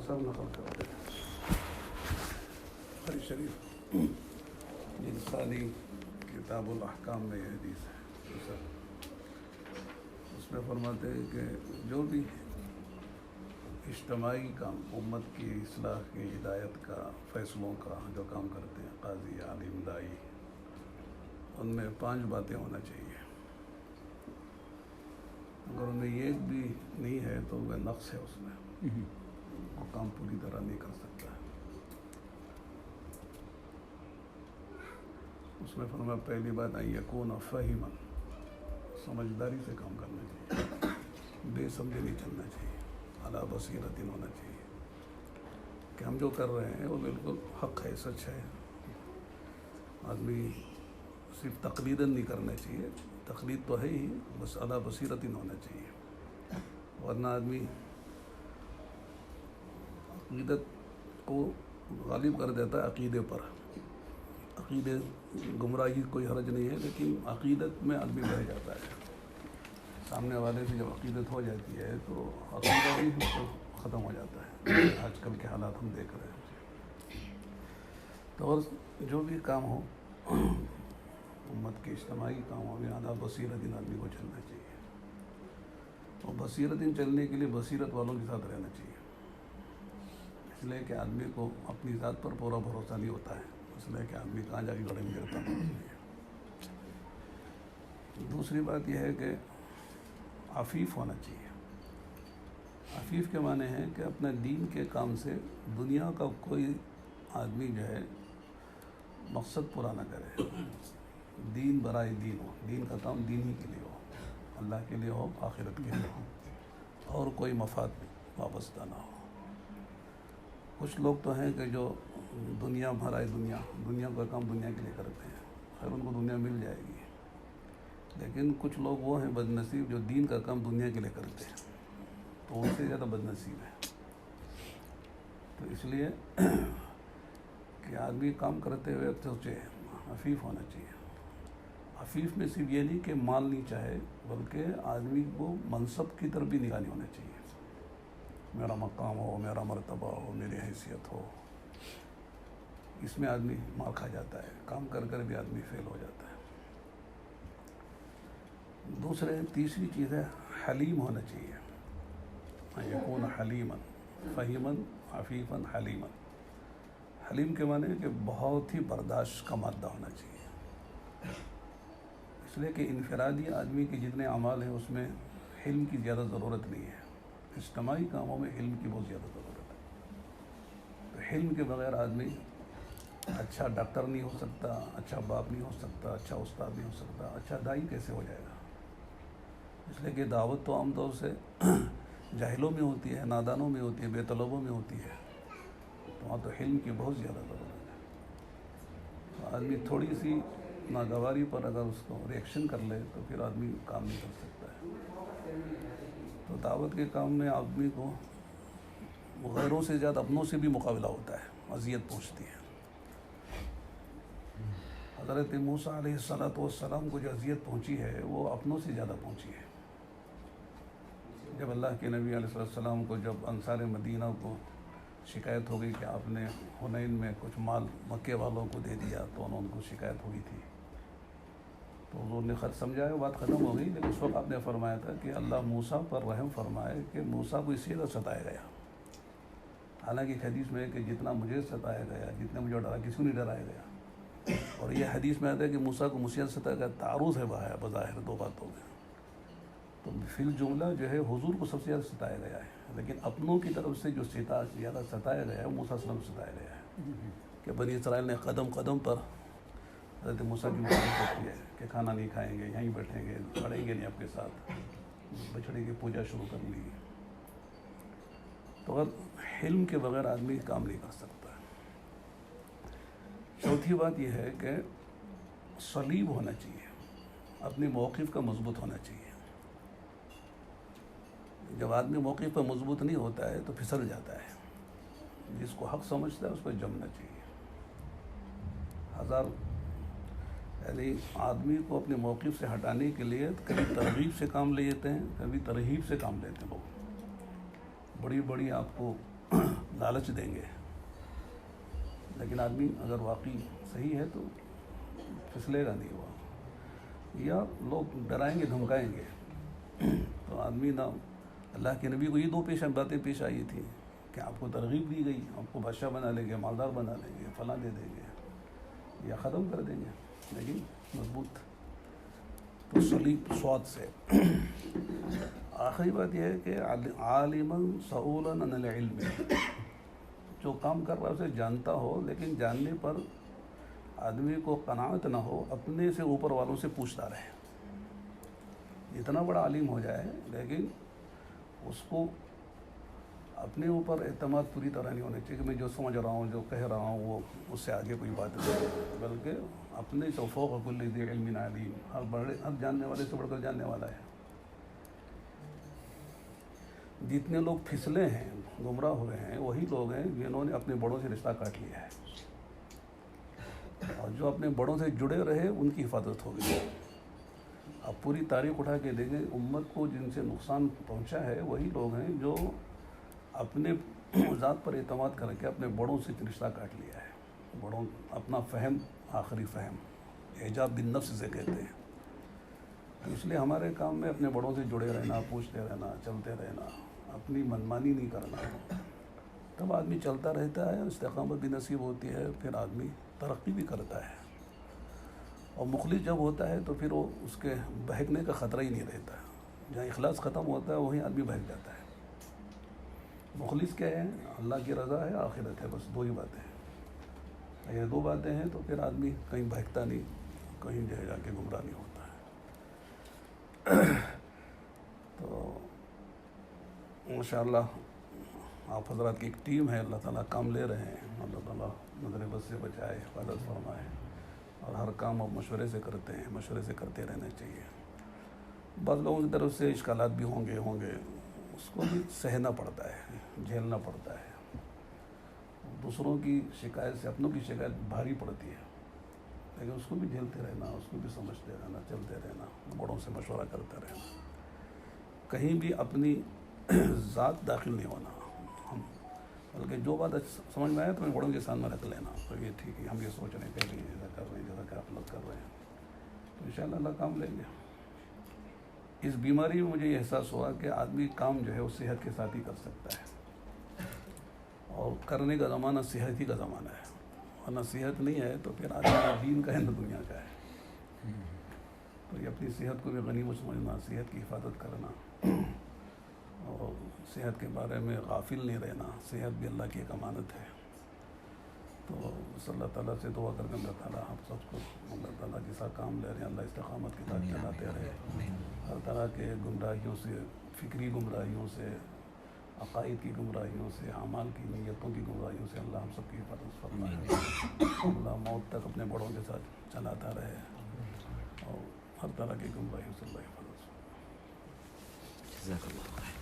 مختصر نقل کرتے ہیں بخاری شریف انسانی کتاب الاحکام میں یہ حدیث ہے اس میں فرماتے ہیں کہ جو بھی اجتماعی کام امت کی اصلاح کی ہدایت کا فیصلوں کا جو کام کرتے ہیں قاضی عالم دائی ان میں 5 باتیں ہونا چاہیے. اگر ان میں ایک بھی نہیں ہے تو وہ نقص ہے اس میں وہ کام پوری طرح نہیں کر سکتا ہے. اس میں فرمایا پہلی بات ان یکون فہما سمجھداری سے کام کرنا چاہیے بے سمجھے نہیں چلنا چاہیے علی بصیرت ہونا چاہیے کہ ہم جو کر رہے ہیں وہ بالکل حق ہے سچ ہے. آدمی صرف تقلیداً نہیں کرنا چاہیے تقلید تو ہے ہی بس علی بصیرت ہونا چاہیے ورنہ آدمی عقیدت کو غالب کر دیتا ہے عقیدے پر. عقیدے گمراہی کوئی حرج نہیں ہے لیکن عقیدت میں آدمی بہ جاتا ہے. سامنے والے سے جب عقیدت ہو جاتی ہے تو عقیدہ بھی ختم ہو جاتا ہے. آج کل کے حالات ہم دیکھ رہے ہیں. تو اور جو بھی کام ہو امت کے اجتماعی کام ہو اعلیٰ بصیرت آدمی کو چلنا چاہیے اور بصیرت چلنے کے لیے بصیرت والوں کے ساتھ رہنا چاہیے. اس لیے کہ آدمی کو اپنی ذات پر پورا بھروسہ نہیں ہوتا ہے اس لیے کہ آدمی کہاں جا کے گڑھے میں گرتا ہے. دوسری بات یہ ہے کہ عفیف ہونا چاہیے. عفیف کے معنی ہے کہ اپنے دین کے کام سے دنیا کا کوئی آدمی جو ہے مقصد پورا نہ کرے. دین برائے دین ہو دین کا کام دین ہی کے لیے ہو اللہ کے لیے ہو آخرت کے لیے ہو اور کوئی مفاد وابستہ نہ ہو. کچھ لوگ تو ہیں کہ جو دنیا بھرائے دنیا کا کام دنیا کے لیے کرتے ہیں. خیر ان کو دنیا مل جائے گی لیکن کچھ لوگ وہ ہیں بد نصیب جو دین کا کام دنیا کے لیے کرتے ہیں تو ان سے زیادہ بد نصیب ہے. تو اس لیے کہ آدمی کام کرتے ہوئے سوچے عفیف ہونا چاہیے. عفیف میں صرف یہ نہیں کہ مال نہیں چاہے بلکہ آدمی کو منصب کی طرف بھی نگاہ نہیں ہونا چاہیے. میرا مقام ہو میرا مرتبہ ہو میری حیثیت ہو اس میں آدمی مار کھا جاتا ہے. کام کر کر بھی آدمی فیل ہو جاتا ہے. تیسری چیز ہے حلیم ہونا چاہیے. یکون حلیما فہیما عفیفا حلیما. حلیم کے معنی ہے کہ بہت ہی برداشت کا مادہ ہونا چاہیے. اس لیے کہ انفرادی آدمی کے جتنے اعمال ہیں اس میں حلم کی زیادہ ضرورت نہیں ہے. اجتماعی کاموں میں حلم کی بہت زیادہ ضرورت ہے. تو حلم کے بغیر آدمی اچھا ڈاکٹر نہیں ہو سکتا اچھا باپ نہیں ہو سکتا اچھا استاد نہیں ہو سکتا اچھا دائی کیسے ہو جائے گا. اس لیے کہ دعوت تو عام طور سے جاہلوں میں ہوتی ہے نادانوں میں ہوتی ہے بے طلبوں میں ہوتی ہے. تو وہاں تو حلم کی بہت زیادہ ضرورت ہے. تو آدمی تھوڑی سی ناگواری پر اگر اس کو ریئیکشن کر لے تو پھر آدمی کام نہیں کر سکتا ہے. تو دعوت کے کام میں آدمی کو غیروں سے زیادہ اپنوں سے بھی مقابلہ ہوتا ہے. اذیت پہنچتی ہے. حضرت موسیٰ علیہ السلام کو جو اذیت پہنچی ہے وہ اپنوں سے زیادہ پہنچی ہے. جب اللہ کے نبی علیہ السلام کو جب انصار مدینہ کو شکایت ہو گئی کہ آپ نے حنین میں کچھ مال مکے والوں کو دے دیا تو ان کو شکایت ہوئی تھی تو حضور نے خط سمجھایا بات ختم ہو گئی. لیکن اس وقت آپ نے فرمایا تھا کہ اللہ موسیٰ پر رحم فرمائے کہ موسیٰ کو اس سے زیادہ ستایا گیا. حالانکہ ایک حدیث میں ہے کہ جتنا مجھے ستایا گیا جتنا مجھے ڈرا کسی کو نہیں ڈرایا گیا. اور یہ حدیث میں آتا ہے کہ موسیٰ کو مجھ سے ستایا گیا. تعارض ہے بظاہر دو باتوں میں. تو فی الجملہ جو ہے حضور کو سب سے زیادہ ستایا گیا ہے لیکن اپنوں کی طرف سے جو زیادہ ستایا گیا ہے موسیٰ علیہ السلام ستایا گیا ہے کہ بنی اسرائیل نے قدم قدم پر حضرت موسیٰ کی مخالفت کی ہے کہ کھانا نہیں کھائیں گے یہیں بیٹھیں گے پڑھیں گے نہیں آپ کے ساتھ بچڑے کی پوجا شروع کر لی. تو اگر حلم کے بغیر آدمی کام نہیں کر سکتا. چوتھی بات یہ ہے کہ صلیب ہونا چاہیے. اپنے موقف کا مضبوط ہونا چاہیے. جب آدمی موقف پر مضبوط نہیں ہوتا ہے تو پھسل جاتا ہے. جس کو حق سمجھتا ہے اس کو جمنا چاہیے. یعنی آدمی کو اپنے موقف سے ہٹانے کے لیے کبھی ترغیب سے کام لیتے ہیں کبھی ترہیب سے کام لیتے ہیں. لوگ بڑی بڑی آپ کو لالچ دیں گے، لیکن آدمی اگر واقعی صحیح ہے تو پھسلے گا نہیں وہ، یا لوگ ڈرائیں گے دھمکائیں گے تو آدمی نہ، اللہ کے نبی کو یہ دو باتیں پیش آئی تھیں کہ آپ کو ترغیب دی گئی، آپ کو بادشاہ بنا لیں گے، مالدار بنا لیں گے، فلاں دے دیں گے یا ختم کر دیں گے، لیکن مضبوط تو صلیب صوت سے۔ آخری بات یہ ہے کہ عالما سؤولا عن العلم، جو کام کر رہا ہے اسے جانتا ہو، لیکن جاننے پر آدمی کو قناعت نہ ہو، اپنے سے اوپر والوں سے پوچھتا رہے، اتنا بڑا عالم ہو جائے لیکن اس کو اپنے اوپر اعتماد پوری طرح نہیں ہونا چاہیے کہ میں جو سمجھ رہا ہوں، جو کہہ رہا ہوں وہ اس سے آگے کوئی بات نہیں، بلکہ اپنے سے فوق کل ذی علم علیم، ہر جاننے والے سے بڑھ کر جاننے والا ہے۔ جتنے لوگ پھسلے ہیں، گمراہ ہوئے ہیں، وہی لوگ ہیں جنہوں نے اپنے بڑوں سے رشتہ کاٹ لیا ہے، اور جو اپنے بڑوں سے جڑے رہے ان کی حفاظت ہو گئی۔ اب پوری تاریخ اٹھا کے دیکھیں، امت کو جن سے نقصان پہنچا ہے وہی لوگ ہیں جو اپنے ذات پر اعتماد کر کے اپنے بڑوں سے رشتہ کاٹ لیا ہے۔ بڑوں اپنا فہم، آخری فہم اعجاب بالنفس سے کہتے ہیں۔ تو اس لیے ہمارے کام میں اپنے بڑوں سے جڑے رہنا، پوچھتے رہنا، چلتے رہنا، اپنی منمانی نہیں کرنا، تب آدمی چلتا رہتا ہے، استقامت بھی نصیب ہوتی ہے، پھر آدمی ترقی بھی کرتا ہے، اور مخلص جب ہوتا ہے تو پھر وہ اس کے بہکنے کا خطرہ ہی نہیں رہتا، جہاں اخلاص ختم ہوتا ہے وہیں آدمی بہک جاتا ہے۔ مخلص کیا ہے؟ اللہ کی رضا ہے، آخرت ہے، بس دو ہی باتیں ہیں، یہ دو باتیں ہیں تو پھر آدمی کہیں بہکتا نہیں، کہیں جو ہے جا کے گمراہ نہیں ہوتا ہے۔ تو ماشاءاللہ آپ حضرات کی ایک ٹیم ہے، اللہ تعالیٰ کام لے رہے ہیں، اللہ تعالیٰ نظر بد سے بچائے، حفاظت فرمائے، اور ہر کام آپ مشورے سے کرتے ہیں، مشورے سے کرتے رہنا چاہیے۔ بعض لوگوں کی طرف سے اشکالات بھی ہوں گے، اس کو بھی سہنا پڑتا ہے، جھیلنا پڑتا ہے، دوسروں کی شکایت سے اپنوں کی شکایت بھاری پڑتی ہے، لیکن اس کو بھی جھیلتے رہنا، اس کو بھی سمجھتے رہنا، چلتے رہنا، بڑوں سے مشورہ کرتے رہنا، کہیں بھی اپنی ذات داخل نہیں ہونا، بلکہ جو بات سمجھ میں آئے تو بڑوں کے سامنے رکھ لینا، تو یہ ٹھیک ہے، ہم یہ سوچ رہے ہیں کہ ایسا کر رہے ہیں، جیسا کہ آپ لوگ کر رہے ہیں، تو انشاءاللہ اللہ کام لیں گے۔ اس بیماری میں مجھے یہ احساس ہوا کہ آدمی کام جو ہے وہ صحت کے ساتھ ہی کر سکتا ہے، اور کرنے کا زمانہ صحت ہی کا زمانہ ہے، ورنہ صحت نہیں ہے تو پھر آدمی نہ دین کا ہے نہ دنیا کا ہے۔ تو یہ اپنی صحت کو بھی غنیمت سمجھنا، صحت کی حفاظت کرنا، اور صحت کے بارے میں غافل نہیں رہنا، صحت بھی اللہ کی ایک امانت ہے۔ تو صلی اللہ تعالیٰ سے دعا کر کے اللہ تعالیٰ ہم سب کو، اللہ تعالیٰ جیسا کام لے رہے ہیں اللہ استقامت کے ساتھ چلاتے رہے، ہر طرح کے گمراہیوں سے، فکری گمراہیوں سے، عقائد کی گمراہیوں سے، اعمال کی نیتوں کی گمراہیوں سے اللہ ہم سب کی حفاظت فرمائے، اللہ موت تک اپنے بڑوں کے ساتھ چلاتا رہے، اور ہر طرح کی گمراہیوں سے اللہ حفاظت فرمائے۔ جزاک اللہ خیر۔